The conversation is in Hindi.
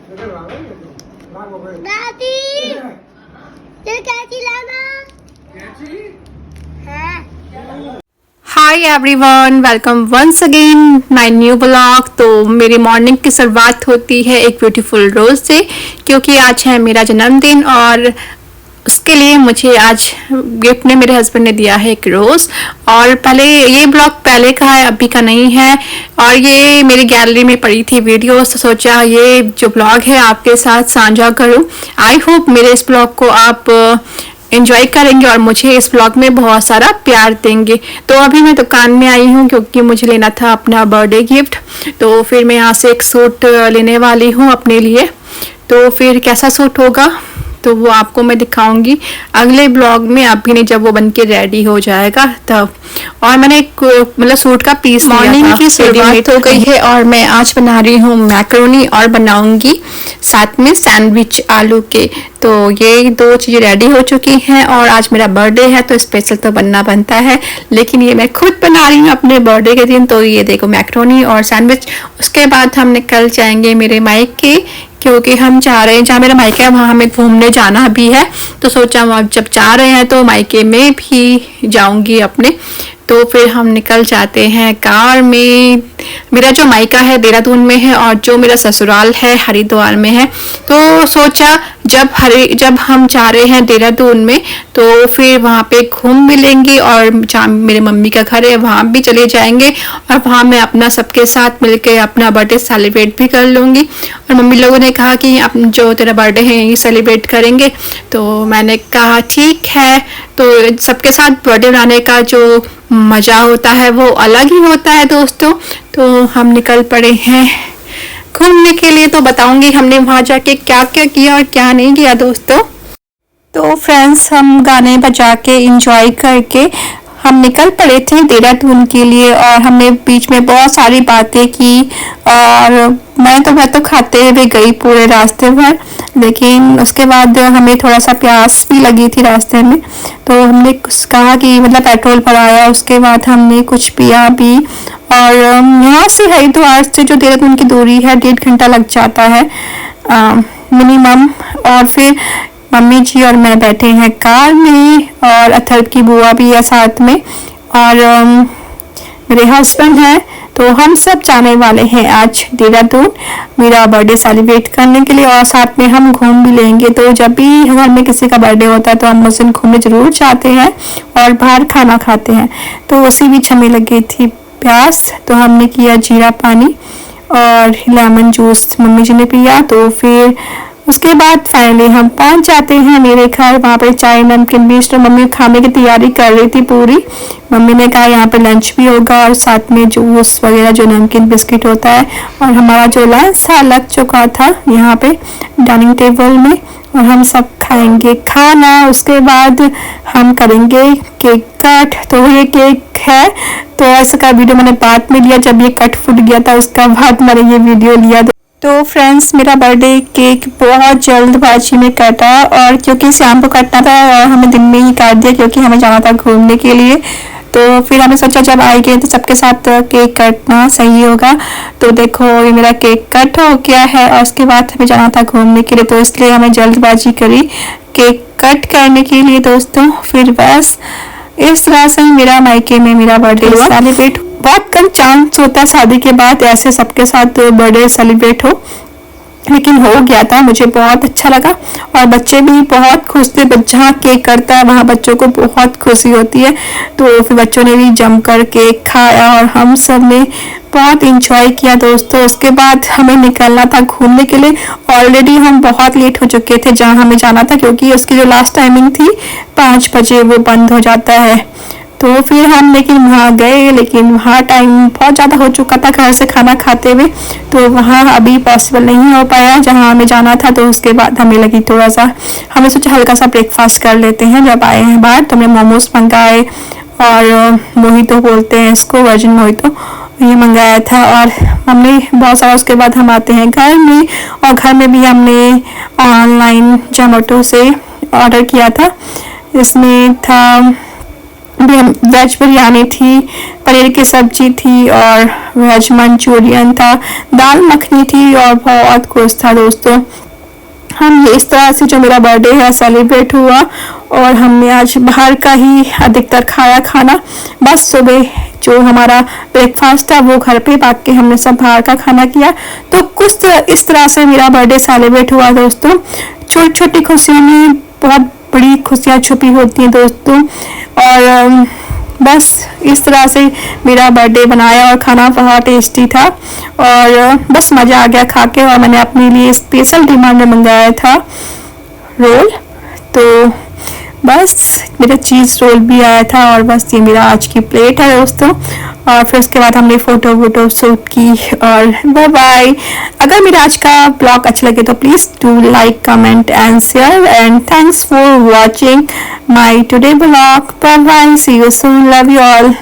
दादी ये कैची लाना है। Hi everyone, welcome once again my new blog. तो मेरी मॉर्निंग की शुरुआत होती है एक ब्यूटीफुल रोज़ से, क्योंकि आज है मेरा जन्मदिन और उसके लिए मुझे आज गिफ्ट ने मेरे हस्बैंड ने दिया है एक रोज़। और पहले ये ब्लॉग पहले का है, अभी का नहीं है। और ये मेरी गैलरी में पड़ी थी वीडियोस, तो सोचा ये जो ब्लॉग है आपके साथ साझा करूं। आई होप मेरे इस ब्लॉग को आप एंजॉय करेंगे और मुझे इस ब्लॉग में बहुत सारा प्यार देंगे। तो अभी मैं दुकान में आई हूँ क्योंकि मुझे लेना था अपना बर्थडे गिफ्ट। तो फिर मैं यहाँ से एक सूट लेने वाली हूँ अपने लिए। तो फिर कैसा सूट होगा तो वो आपको मैं दिखाऊंगी अगले ब्लॉग में, अभी नहीं, जब वो बनके रेडी हो जाएगा तब। और मैंने एक मतलब सूट का पीस मॉर्निंग की शुरुआत हो गई है और मैं आज बना रही हूँ मैकरोनी और बनाऊंगी साथ में सैंडविच आलू के। तो ये दो चीज़ें रेडी हो चुकी हैं और आज मेरा बर्थडे है तो स्पेशल तो बनता है, लेकिन ये मैं खुद बना रही हूँ अपने बर्थडे के दिन। तो ये देखो मैकरोनी और सैंडविच। उसके बाद हम निकल जाएंगे मेरे मायके, क्योंकि हम जा रहे हैं, जहाँ मेरा मायका है वहाँ हमें घूमने जाना भी है। तो सोचा अब जब जा रहे हैं तो मायके में भी जाऊंगी अपने। तो फिर हम निकल जाते हैं कार में। मेरा जो मायका है देहरादून में है और जो मेरा ससुराल है हरिद्वार में है। तो सोचा जब हम जा रहे हैं देहरादून में तो फिर वहाँ पे घूम भी लेंगे और जहाँ मेरे मम्मी का घर है वहाँ भी चले जाएंगे और वहाँ मैं अपना सबके साथ मिलके अपना बर्थडे सेलिब्रेट भी कर लूँगी। और मम्मी लोगों ने कहा कि अब जो तेरा बर्थडे है यही सेलिब्रेट करेंगे। तो मैंने कहा ठीक है। तो सबके साथ बर्थडे मनाने का जो मज़ा होता है वो अलग ही होता है दोस्तों। तो हम निकल पड़े हैं घूमने के लिए। तो बताऊंगी हमने वहाँ जाके क्या क्या किया और क्या नहीं किया दोस्तों। तो फ्रेंड्स, हम गाने बजा के इंजॉय करके हम निकल पड़े थे देहरादून के लिए और हमने बीच में बहुत सारी बातें की। और मैं तो खाते हुए गई पूरे रास्ते भर, लेकिन उसके बाद हमें थोड़ा सा प्यास भी लगी थी रास्ते में। तो हमने कुछ कहा कि मतलब पेट्रोल भराया, उसके बाद हमने कुछ पिया भी। और यहाँ से हरिद्वार से जो देहरादून की दूरी है 1.5 घंटा लग जाता है मिनिमम। और फिर मम्मी जी और मैं बैठे हैं कार में और अथर्व की बुआ भी है साथ में और मेरे हस्बैंड हैं। तो हम सब जाने वाले हैं आज देहरादून मेरा बर्थडे सेलिब्रेट करने के लिए और साथ में हम घूम भी लेंगे। तो जब भी घर में किसी का बर्थडे होता है तो हम उस दिन घूमने ज़रूर जाते हैं और बाहर खाना खाते हैं। तो उसी बीच हमें लगी थी प्यास, तो हमने किया जीरा पानी और लेमन जूस मम्मी जी ने पिया। तो फिर उसके बाद फाइनली हम पहुंच जाते हैं मेरे घर। वहाँ पे चाय नमकीन भी, तो मम्मी खाने की तैयारी कर रही थी पूरी। मम्मी ने कहा यहाँ पे लंच भी होगा और साथ में जूस वगैरह जो नमकीन बिस्किट होता है। और हमारा जो लंच था लग चुका था यहाँ पे डाइनिंग टेबल में और हम सब खाएंगे खाना। उसके बाद हम करेंगे केक कट। तो ये केक है तो ऐसा का वीडियो मैंने बाद में लिया, जब ये कट फूट गया था उसका बाद मैंने ये वीडियो लिया। तो फ्रेंड्स, मेरा बर्थडे केक बहुत जल्दबाजी में कटा और क्योंकि शाम को कटना था और हमें दिन में ही काट दिया क्योंकि हमें जाना था घूमने के लिए। तो फिर हमें सोचा जब आएंगे तो सबके साथ केक कटना सही होगा। तो देखो ये मेरा केक कट हो गया है और उसके बाद हमें जाना था घूमने के लिए, तो इसलिए हमें जल्दबाजी करी केक कट करने के लिए दोस्तों। फिर बस इस तरह से मेरा मायके में मेरा बर्थडे सेलिब्रेट। बहुत कम चांस होता है शादी के बाद ऐसे सबके साथ बर्थडे सेलिब्रेट हो, लेकिन हो गया था। मुझे बहुत अच्छा लगा और बच्चे भी बहुत खुश थे। जहाँ केक करता है वहाँ बच्चों को बहुत खुशी होती है। तो फिर बच्चों ने भी जमकर केक खाया और हम सब ने बहुत इंजॉय किया दोस्तों। उसके बाद हमें निकलना था घूमने के लिए। ऑलरेडी हम बहुत लेट हो चुके थे जहाँ हमें जाना था, क्योंकि उसकी जो लास्ट टाइमिंग थी 5 बजे वो बंद हो जाता है। तो फिर हम लेकिन वहाँ गए, लेकिन वहाँ टाइम बहुत ज़्यादा हो चुका था घर से खाना खाते हुए। तो वहाँ अभी पॉसिबल नहीं हो पाया जहाँ हमें जाना था। तो उसके बाद हमें लगी थोड़ा सा, हमें सोचा हल्का सा ब्रेकफास्ट कर लेते हैं जब आए हैं बाहर। तो हमने मोमोज मंगाए और मोहितो बोलते हैं इसको, वर्जिन मोहितो, ये मंगाया था। और हमने बहुत सारा, उसके बाद हम आते हैं घर में और घर में भी हमने ऑनलाइन जोमेटो से ऑर्डर किया था। इसमें था वेज बिरयानी थी, पनीर की सब्जी थी और वेज मंचूरियन था, दाल मखनी थी और बहुत कुछ था दोस्तों। हम ये इस तरह से जो मेरा बर्थडे है सेलिब्रेट हुआ और हमने आज बाहर का ही अधिकतर खाया खाना। बस सुबह जो हमारा ब्रेकफास्ट था वो घर पे, बाकी हमने सब बाहर का खाना किया। तो कुछ इस तरह से मेरा बर्थडे सेलिब्रेट हुआ दोस्तों। छोटी छोटी खुशियों में बहुत बड़ी खुशियाँ छुपी होती हैं दोस्तों। और बस इस तरह से मेरा बर्थडे बनाया और खाना बहुत टेस्टी था और बस मज़ा आ गया खा के। और मैंने अपने लिए स्पेशल डिमांड में मंगाया था रोल, तो बस मेरा चीज़ रोल भी आया था। और बस ये मेरा आज की प्लेट है दोस्तों। और फिर उसके बाद हमने फ़ोटो शूट की और बाय बाय। अगर मेरा आज का ब्लॉग अच्छा लगे तो please do like, comment and share, and thanks for watching my today blog. Bye bye, see you soon, love you all.